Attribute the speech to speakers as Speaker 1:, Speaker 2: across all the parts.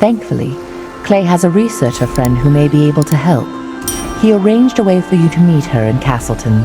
Speaker 1: Thankfully, Clay has a researcher friend who may be able to help. He arranged a way for you to meet her in Castleton.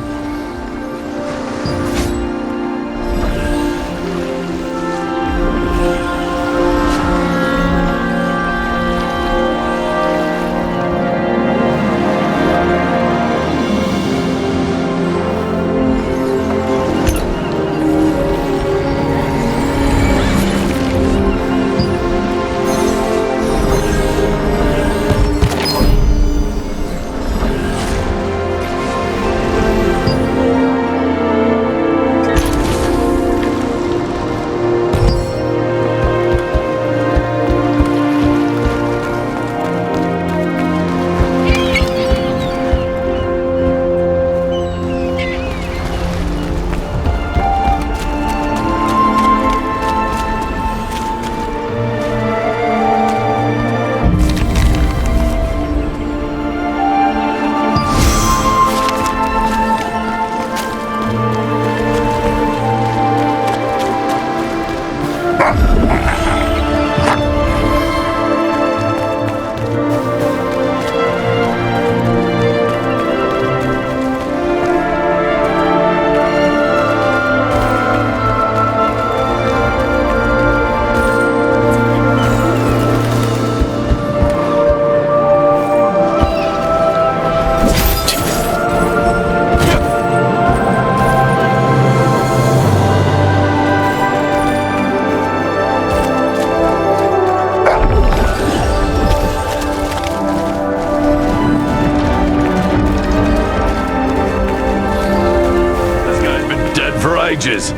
Speaker 2: Ages.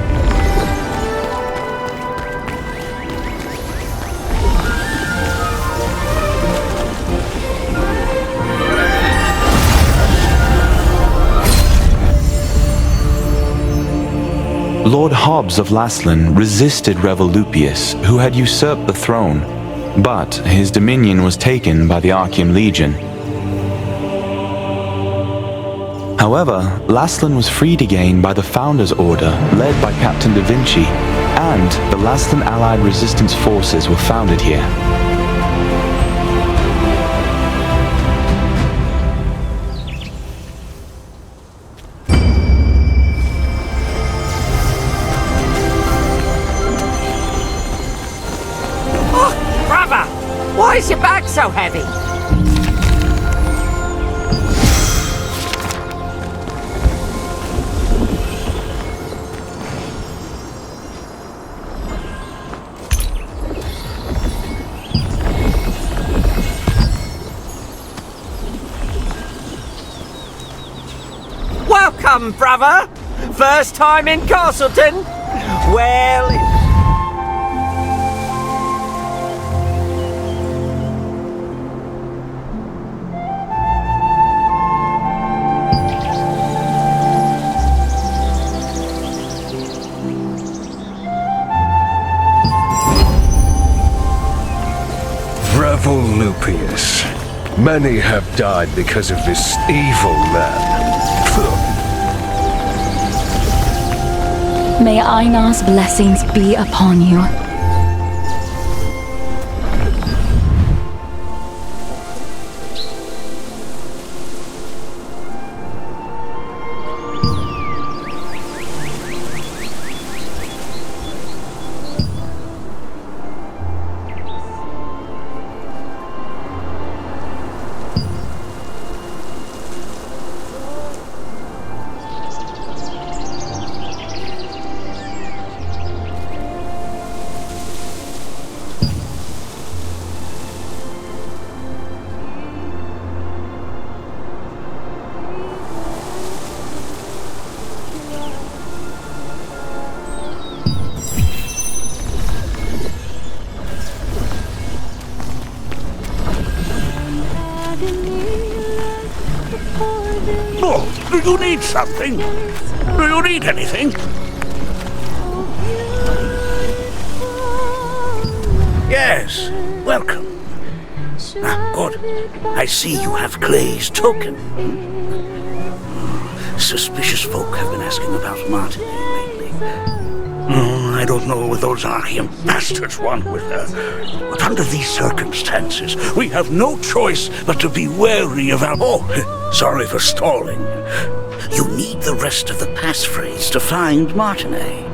Speaker 3: Lord Hobbs of Laslan resisted Revolupius, who had usurped the throne, but his dominion was taken by the Archean Legion. However, Laslan was freed again by the Founders Order, led by Captain Da Vinci, and the Laslan Allied Resistance Forces were founded here.
Speaker 4: Oh, brother! Why is your bag so heavy? Welcome, brother! First time in Castleton? Well...
Speaker 2: Revolupius. Many have died because of this evil man.
Speaker 5: May Einar's blessings be upon you.
Speaker 6: Do you need something? Do you need anything? Yes, welcome. Ah, good. I see you have Clay's token. Suspicious folk have been asking about Martin lately. I don't know what those Archean bastards want with her. But under these circumstances, we have no choice but to be wary of our... Oh, sorry for stalling. You need the rest of the passphrase to find Martinet.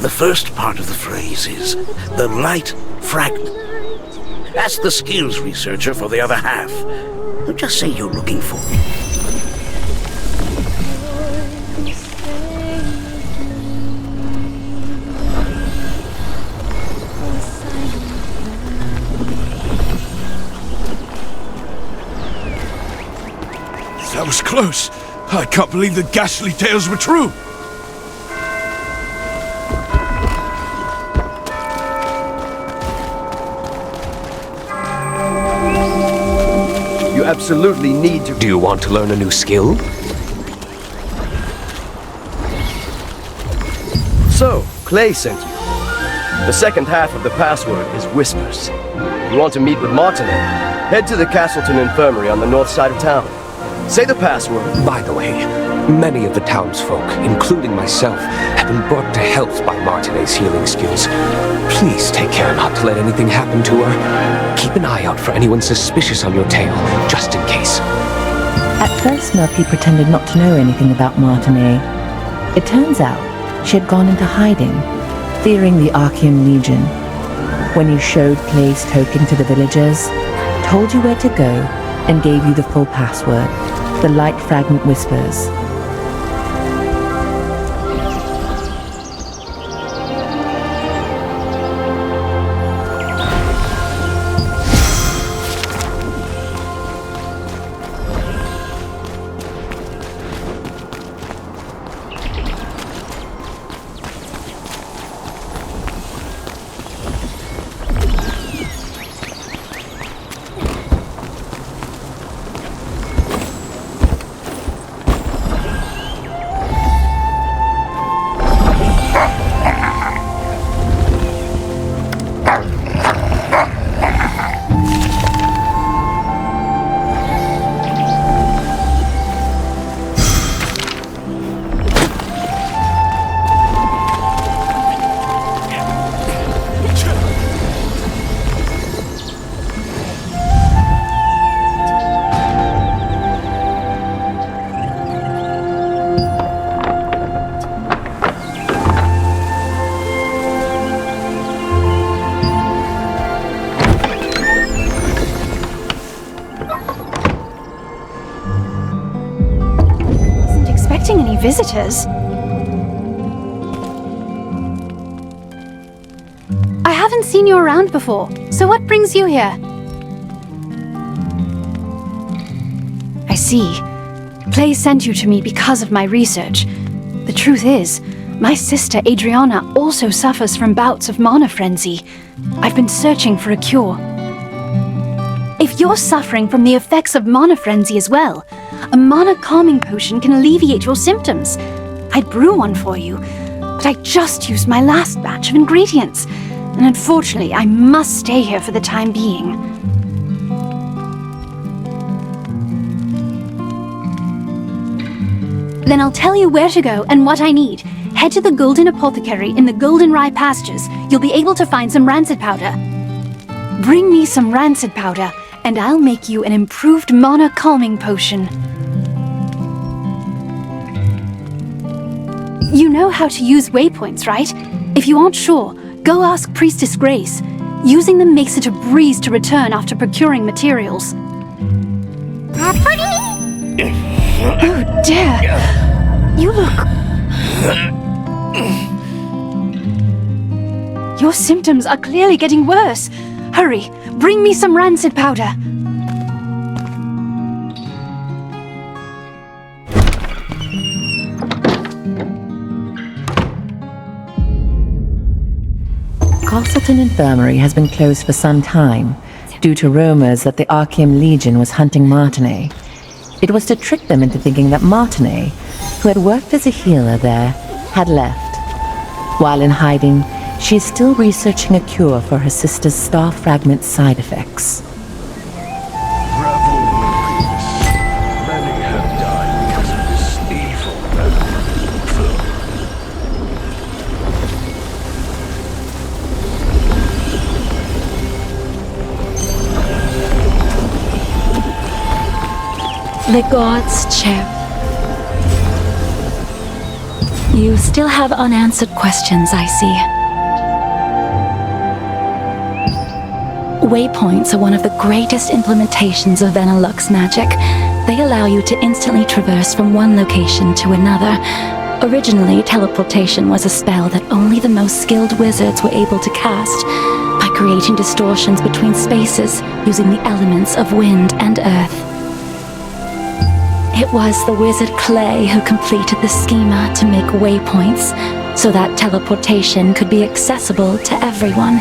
Speaker 6: The first part of the phrase is the light fragment. Ask the skills researcher for the other half. Just say you're looking for me.
Speaker 2: That was close. I can't believe the ghastly tales were true.
Speaker 7: You absolutely need to...
Speaker 8: Do you want to learn a new skill?
Speaker 7: So, Clay sent you. The second half of the password is whispers. You want to meet with Martinet? Head to the Castleton Infirmary on the north side of town. Say the password.
Speaker 8: By the way, many of the townsfolk, including myself, have been brought to health by Martinet's healing skills. Please take care not to let anything happen to her. Keep an eye out for anyone suspicious on your tail, just in case.
Speaker 1: At first, Milky pretended not to know anything about Martinet. It turns out she had gone into hiding, fearing the Archean Legion. When you showed Clay's token to the villagers, told you where to go, and gave you the full password, the light fragment whispers.
Speaker 9: Any visitors? I haven't seen you around before, so what brings you here? I see. Clay sent you to me because of my research. The truth is, my sister Adriana also suffers from bouts of mana frenzy. I've been searching for a cure. If you're suffering from the effects of mana frenzy as well, a mana calming potion can alleviate your symptoms. I'd brew one for you, but I just used my last batch of ingredients, and unfortunately I must stay here for the time being. Then I'll tell you where to go and what I need. Head to the Golden Apothecary in the Golden Rye pastures. You'll be able to find some rancid powder. Bring me some rancid powder, and I'll make you an improved mana calming potion. You know how to use waypoints, right? If you aren't sure, go ask Priestess Grace. Using them makes it a breeze to return after procuring materials. Oh dear! You look... Your symptoms are clearly getting worse. Hurry, bring me some rancid powder.
Speaker 1: Castleton Infirmary has been closed for some time, due to rumors that the Archean Legion was hunting Martinet. It was to trick them into thinking that Martinet, who had worked as a healer there, had left. While in hiding, she is still researching a cure for her sister's star fragment side effects.
Speaker 2: Many have died because of this evil man.
Speaker 5: The gods chip. You still have unanswered questions, I see. Waypoints are one of the greatest implementations of Benelux magic. They allow you to instantly traverse from one location to another. Originally, teleportation was a spell that only the most skilled wizards were able to cast, by creating distortions between spaces using the elements of wind and earth. It was the wizard Clay who completed the schema to make waypoints, so that teleportation could be accessible to everyone.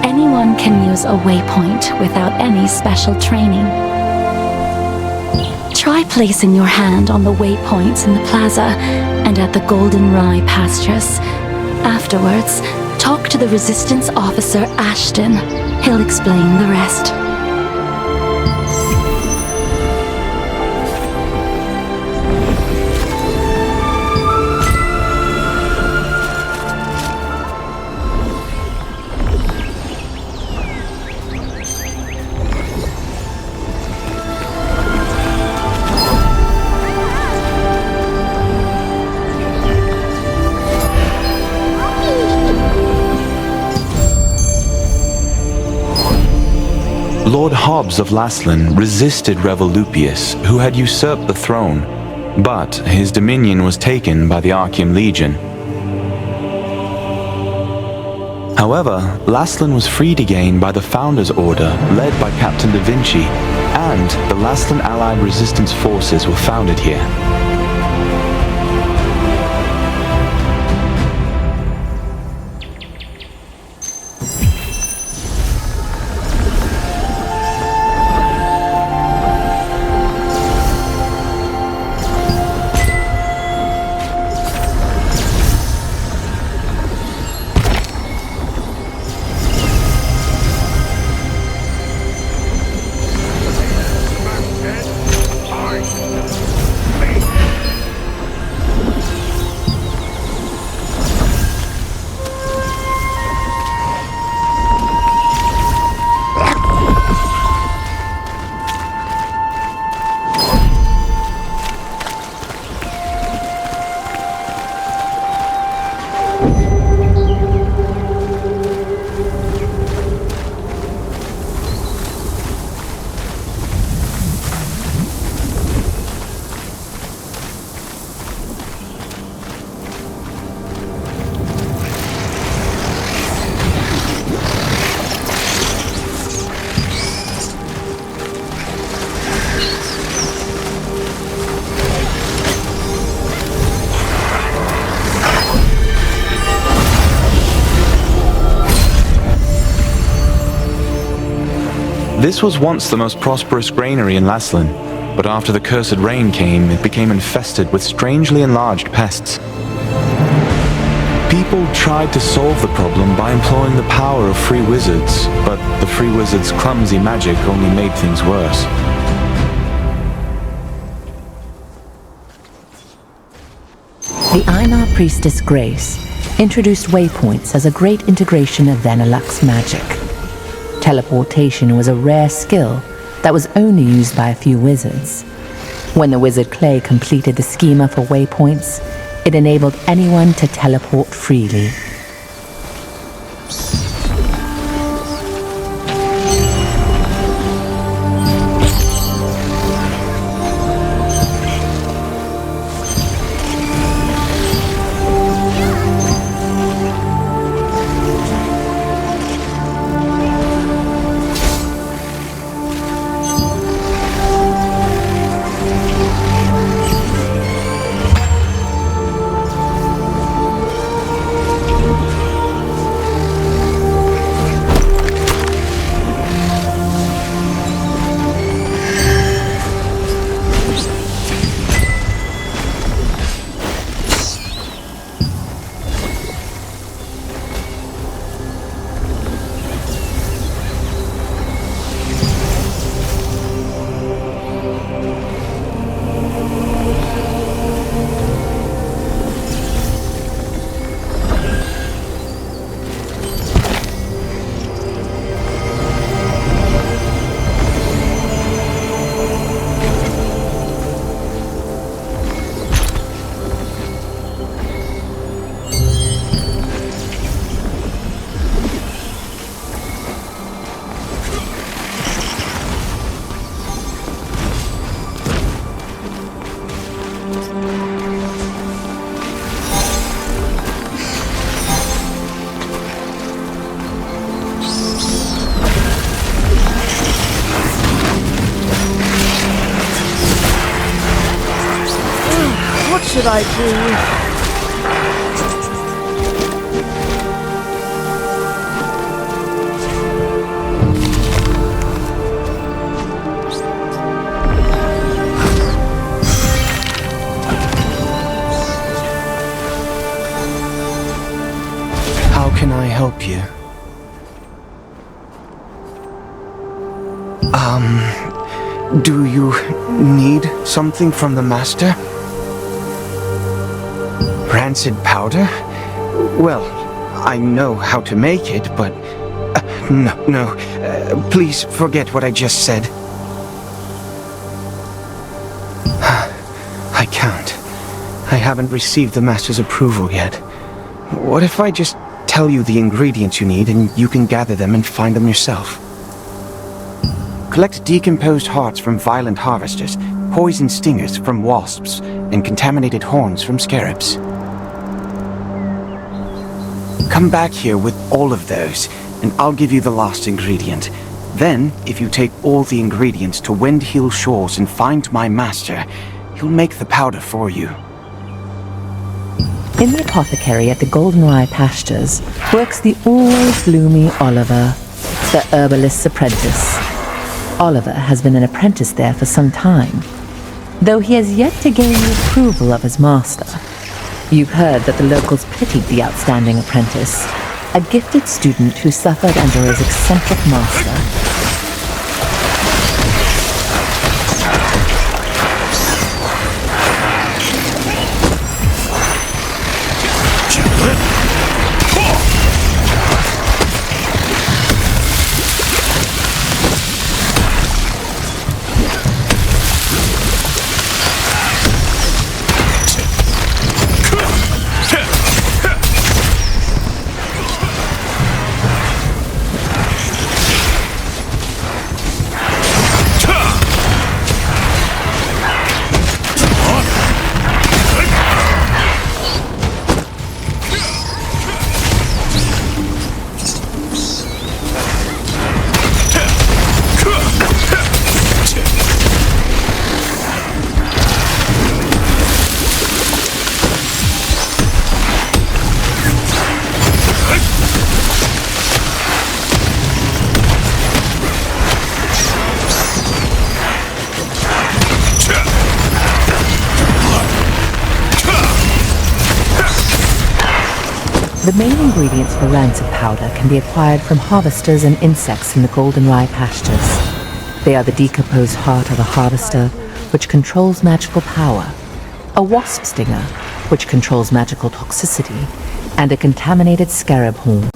Speaker 5: Anyone can use a waypoint without any special training. Try placing your hand on the waypoints in the plaza and at the Golden Rye pastures. Afterwards, talk to the Resistance officer Ashton. He'll explain the rest.
Speaker 3: Lord Hobbs of Laslan resisted Revolupius, who had usurped the throne, but his dominion was taken by the Archium Legion. However, Laslan was freed again by the Founders Order, led by Captain Da Vinci, and the Laslan Allied Resistance forces were founded here. This was once the most prosperous granary in Laslan, but after the cursed rain came, it became infested with strangely enlarged pests. People tried to solve the problem by employing the power of free wizards, but the free wizards' clumsy magic only made things worse.
Speaker 1: The Einar priestess Grace introduced waypoints as a great integration of Benelux magic. Teleportation was a rare skill that was only used by a few wizards. When the wizard Clay completed the schema for waypoints, it enabled anyone to teleport freely.
Speaker 4: should I do?
Speaker 3: How can I help you? Do you need something from the master? Rancid powder? Well, I know how to make it, but... No. Please forget what I just said. I can't. I haven't received the master's approval yet. What if I just tell you the ingredients you need and you can gather them and find them yourself? Collect decomposed hearts from violent harvesters, poison stingers from wasps, and contaminated horns from scarabs. Come back here with all of those, and I'll give you the last ingredient. Then, if you take all the ingredients to Windhill Shores and find my master, he'll make the powder for you.
Speaker 1: In the apothecary at the Goldenrye Pastures works the always gloomy Oliver, the herbalist's apprentice. Oliver has been an apprentice there for some time, though he has yet to gain the approval of his master. You've heard that the locals pitied the outstanding apprentice, a gifted student who suffered under his eccentric master. The main ingredients for rancid powder can be acquired from harvesters and insects in the Goldenrye Pastures. They are the decomposed heart of a harvester, which controls magical power, a wasp stinger, which controls magical toxicity, and a contaminated scarab horn.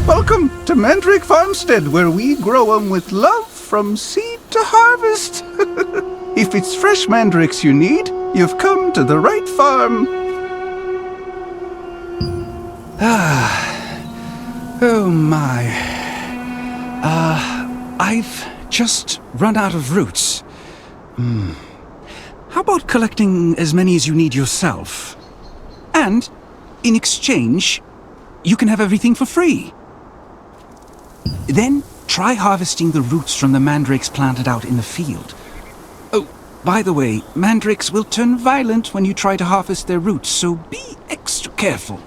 Speaker 10: Welcome to Mandrake Farmstead, where we grow 'em with love from seed to harvest. If it's fresh mandrakes you need, you've come to the right farm. Oh my. I've just run out of roots. How about collecting as many as you need yourself? And, in exchange, you can have everything for free. Then, try harvesting the roots from the mandrakes planted out in the field. Oh, by the way, mandrakes will turn violent when you try to harvest their roots, so be extra careful.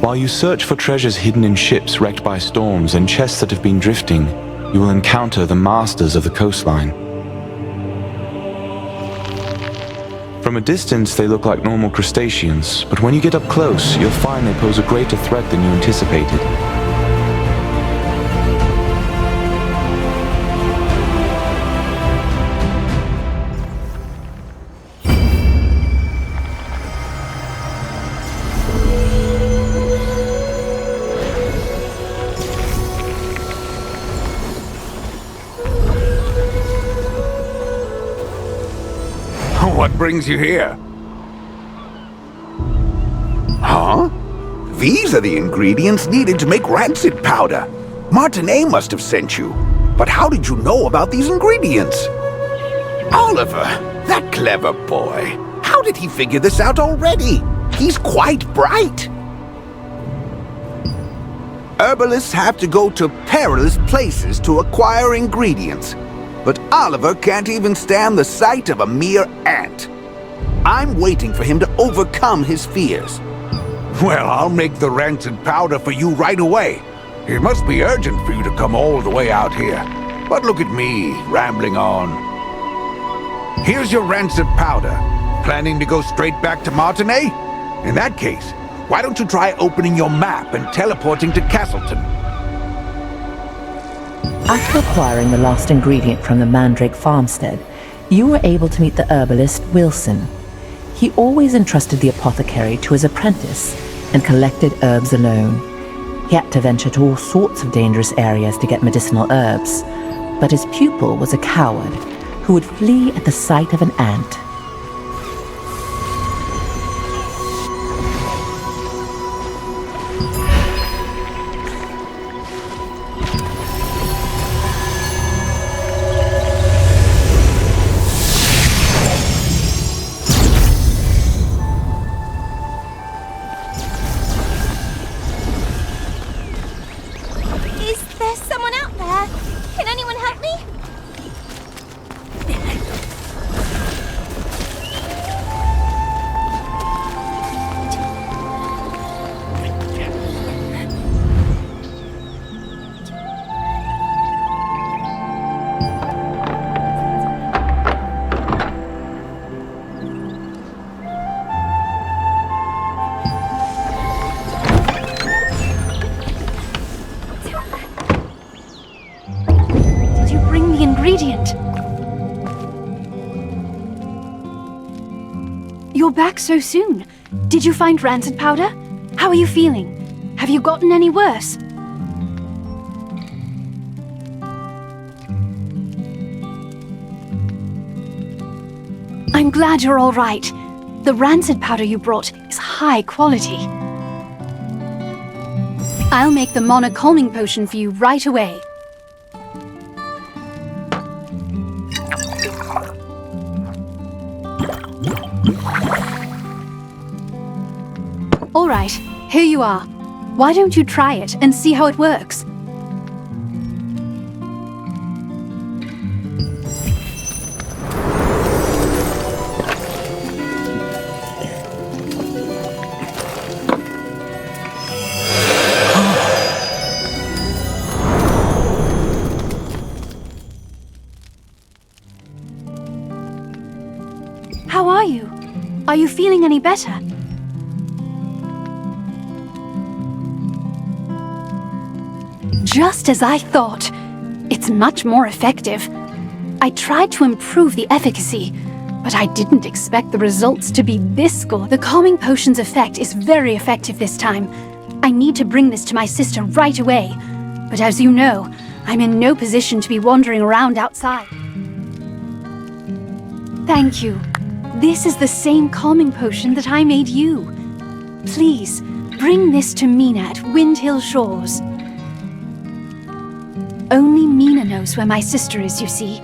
Speaker 11: While you search for treasures hidden in ships wrecked by storms and chests that have been drifting, you will encounter the masters of the coastline. From a distance, they look like normal crustaceans, but when you get up close, you'll find they pose a greater threat than you anticipated.
Speaker 12: What brings you here? Huh? These are the ingredients needed to make rancid powder. Martinet must have sent you. But how did you know about these ingredients? Oliver, that clever boy. How did he figure this out already? He's quite bright. Herbalists have to go to perilous places to acquire ingredients. But Oliver can't even stand the sight of a mere ant. I'm waiting for him to overcome his fears.
Speaker 13: Well, I'll make the rancid powder for you right away. It must be urgent for you to come all the way out here. But look at me, rambling on. Here's your rancid powder. Planning to go straight back to Martinet? In that case, why don't you try opening your map and teleporting to Castleton?
Speaker 1: After acquiring the lost ingredient from the Mandrake farmstead, you were able to meet the herbalist Wilson. He always entrusted the apothecary to his apprentice and collected herbs alone. He had to venture to all sorts of dangerous areas to get medicinal herbs, but his pupil was a coward who would flee at the sight of an ant.
Speaker 9: You're back so soon. Did you find rancid powder? How are you feeling? Have you gotten any worse? I'm glad you're all right. The rancid powder you brought is high quality. I'll make the Mana calming potion for you right away. All right, here you are. Why don't you try it and see how it works? How are you? Are you feeling any better? Just as I thought. It's much more effective. I tried to improve the efficacy, but I didn't expect the results to be this good. The calming potion's effect is very effective this time. I need to bring this to my sister right away. But as you know, I'm in no position to be wandering around outside. Thank you. This is the same calming potion that I made you. Please, bring this to Mina at Windhill Shores. Only Mina knows where my sister is, you see.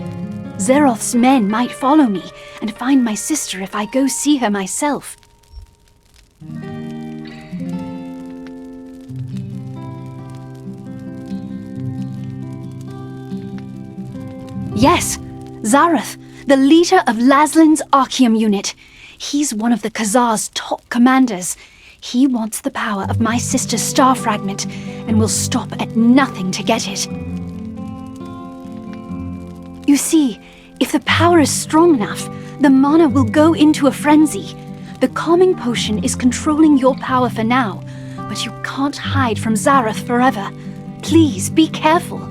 Speaker 9: Zeroth's men might follow me and find my sister if I go see her myself. Yes, Zareth, the leader of Laslin's Archeum unit. He's one of the Khazar's top commanders. He wants the power of my sister's star fragment and will stop at nothing to get it. You see, if the power is strong enough, the mana will go into a frenzy. The calming potion is controlling your power for now, but you can't hide from Zareth forever. Please be careful.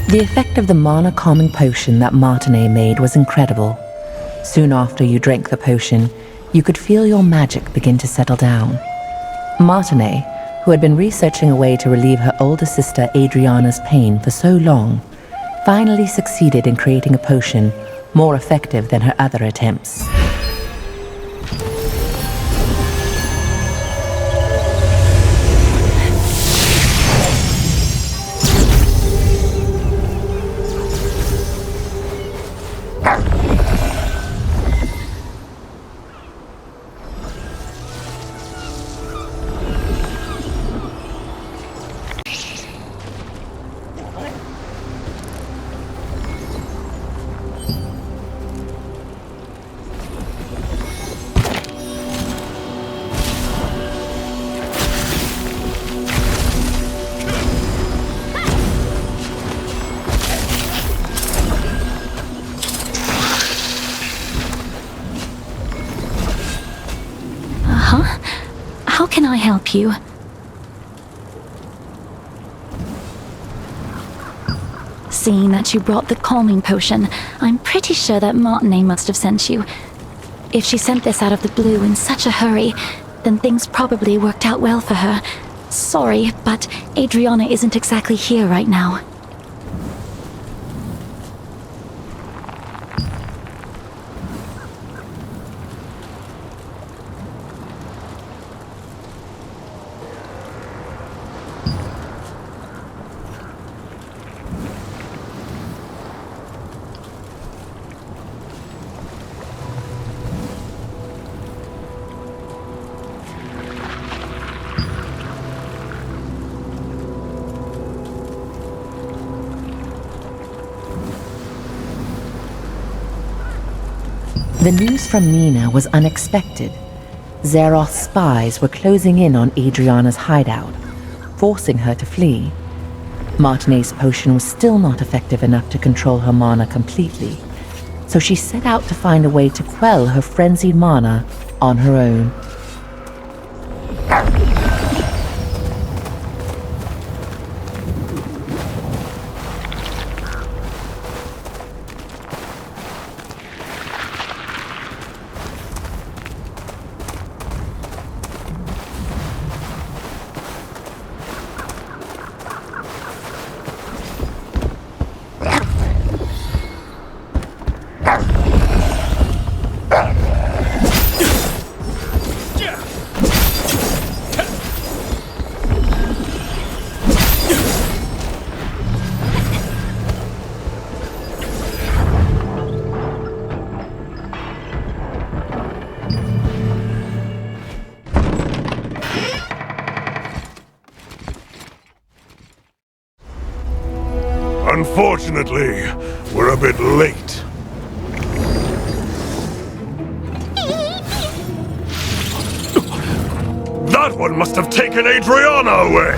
Speaker 1: The effect of the mana calming potion that Martinet made was incredible. Soon after you drank the potion, you could feel your magic begin to settle down. Martinet, who had been researching a way to relieve her older sister Adriana's pain for so long, finally succeeded in creating a potion more effective than her other attempts.
Speaker 5: How can I help you? Seeing that you brought the calming potion, I'm pretty sure that Martinet must have sent you. If she sent this out of the blue in such a hurry, then things probably worked out well for her. Sorry, but Adriana isn't exactly here right now.
Speaker 1: The news from Nina was unexpected. Zeroth's spies were closing in on Adriana's hideout, forcing her to flee. Martinet's potion was still not effective enough to control her mana completely, so she set out to find a way to quell her frenzied mana on her own.
Speaker 2: Unfortunately, we're a bit late. That one must have taken Adriana away!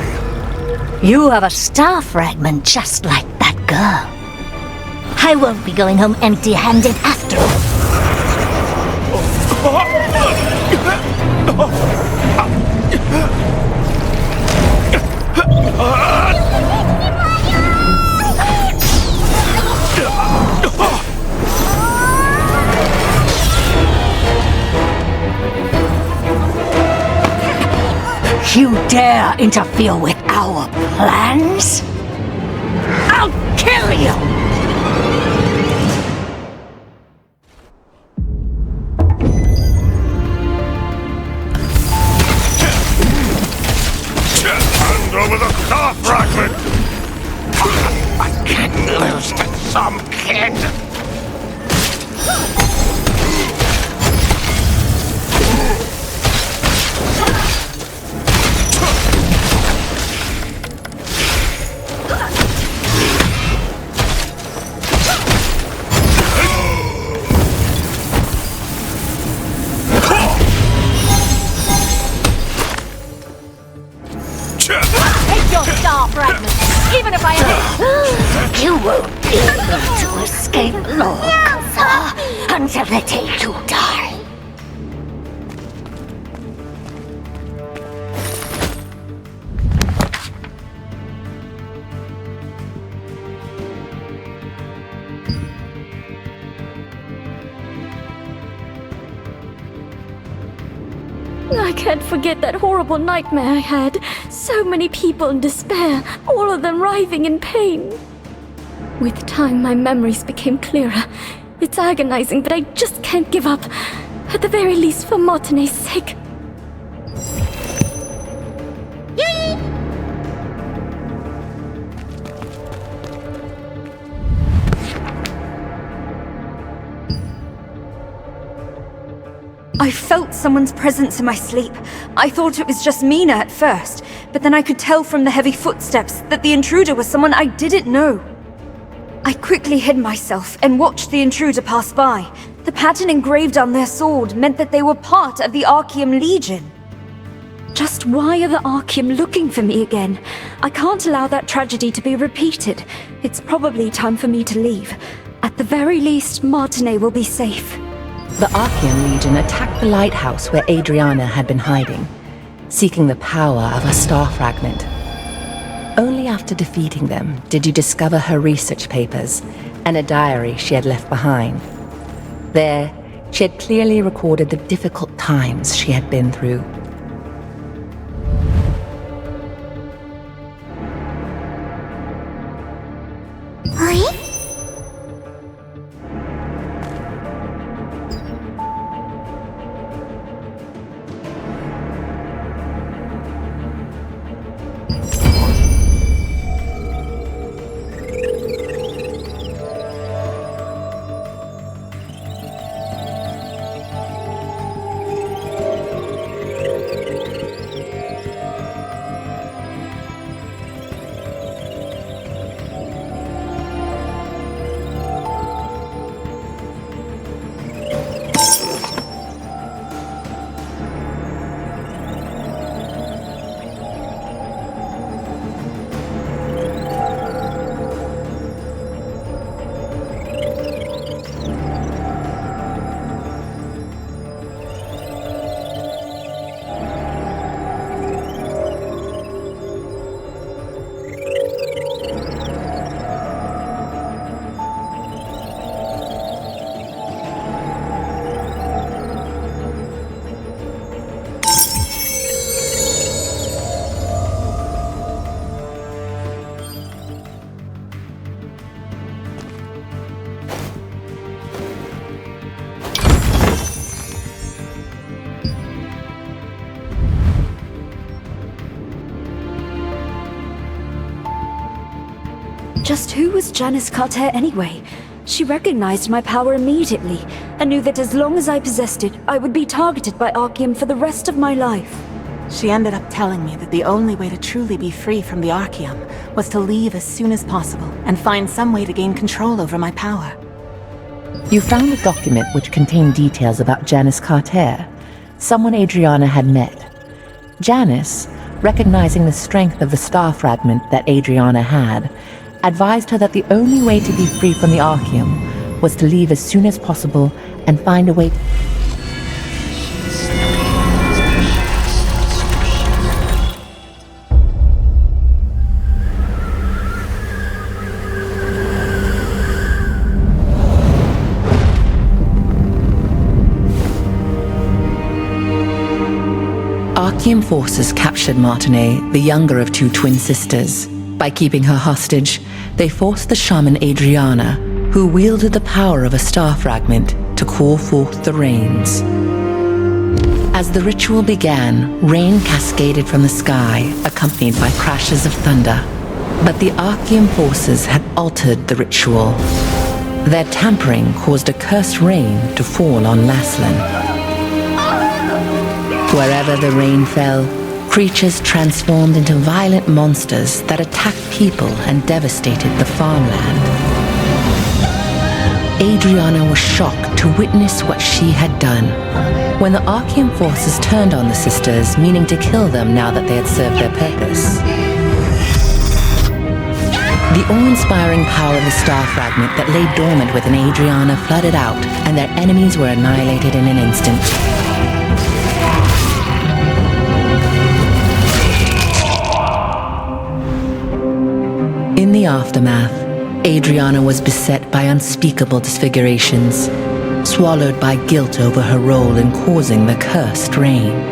Speaker 14: You have a star fragment just like that girl. I won't be going home empty-handed after all. You dare interfere with our plans? I'll kill you!
Speaker 2: Hand over the star fragment!
Speaker 12: I can't lose to some kid!
Speaker 9: fragment, even if I had...
Speaker 14: You won't be able to escape Lord Casill until the day you die.
Speaker 5: I can't forget that horrible nightmare I had. So many people in despair, all of them writhing in pain. With time, my memories became clearer. It's agonizing, but I just can't give up. At the very least, for Martine's sake.
Speaker 15: I felt someone's presence in my sleep. I thought it was just Mina at first, but then I could tell from the heavy footsteps that the intruder was someone I didn't know. I quickly hid myself and watched the intruder pass by. The pattern engraved on their sword meant that they were part of the Archeum Legion. Just why are the Archeum looking for me again? I can't allow that tragedy to be repeated. It's probably time for me to leave. At the very least, Martine will be safe.
Speaker 1: The Archeum Legion attacked the lighthouse where Adriana had been hiding, seeking the power of a star fragment. Only after defeating them did you discover her research papers and a diary she had left behind. There, she had clearly recorded the difficult times she had been through.
Speaker 15: Just who was Janice Carter anyway? She recognized my power immediately, and knew that as long as I possessed it, I would be targeted by Archeum for the rest of my life.
Speaker 16: She ended up telling me that the only way to truly be free from the Archeum was to leave as soon as possible and find some way to gain control over my power.
Speaker 1: You found a document which contained details about Janice Carter, someone Adriana had met. Janice, recognizing the strength of the star fragment that Adriana had, advised her that the only way to be free from the Archeum was to leave as soon as possible and find a way to... Archeum forces captured Martine, the younger of two twin sisters. By keeping her hostage, they forced the shaman Adriana, who wielded the power of a star fragment, to call forth the rains. As the ritual began, rain cascaded from the sky, accompanied by crashes of thunder. But the Archeum forces had altered the ritual. Their tampering caused a cursed rain to fall on Laslan. Wherever the rain fell, creatures transformed into violent monsters that attacked people and devastated the farmland. Adriana was shocked to witness what she had done. When the Archeum forces turned on the sisters, meaning to kill them now that they had served their purpose. The awe-inspiring power of the star fragment that lay dormant within Adriana flooded out, and their enemies were annihilated in an instant. In the aftermath, Adriana was beset by unspeakable disfigurations, swallowed by guilt over her role in causing the cursed rain.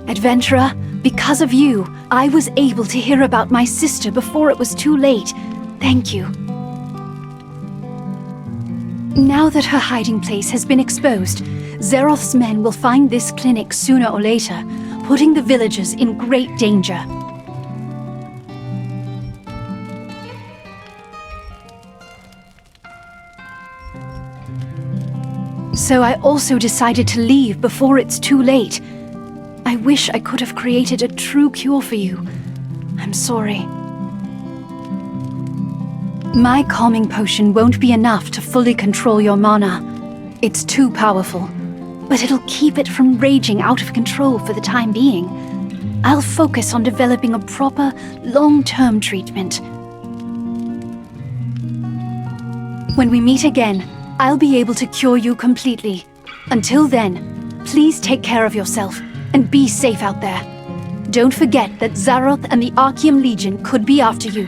Speaker 9: Adventurer, because of you, I was able to hear about my sister before it was too late. Thank you. Now that her hiding place has been exposed, Zeroth's men will find this clinic sooner or later, putting the villagers in great danger. So I also decided to leave before it's too late. I wish I could have created a true cure for you. I'm sorry. My calming potion won't be enough to fully control your mana. It's too powerful, but it'll keep it from raging out of control for the time being. I'll focus on developing a proper, long-term treatment. When we meet again, I'll be able to cure you completely. Until then, please take care of yourself. And be safe out there. Don't forget that Zeroth and the Archeum Legion could be after you.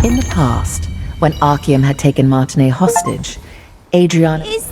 Speaker 1: In the past, when Archeum had taken Martinet hostage, Adriana...
Speaker 15: Is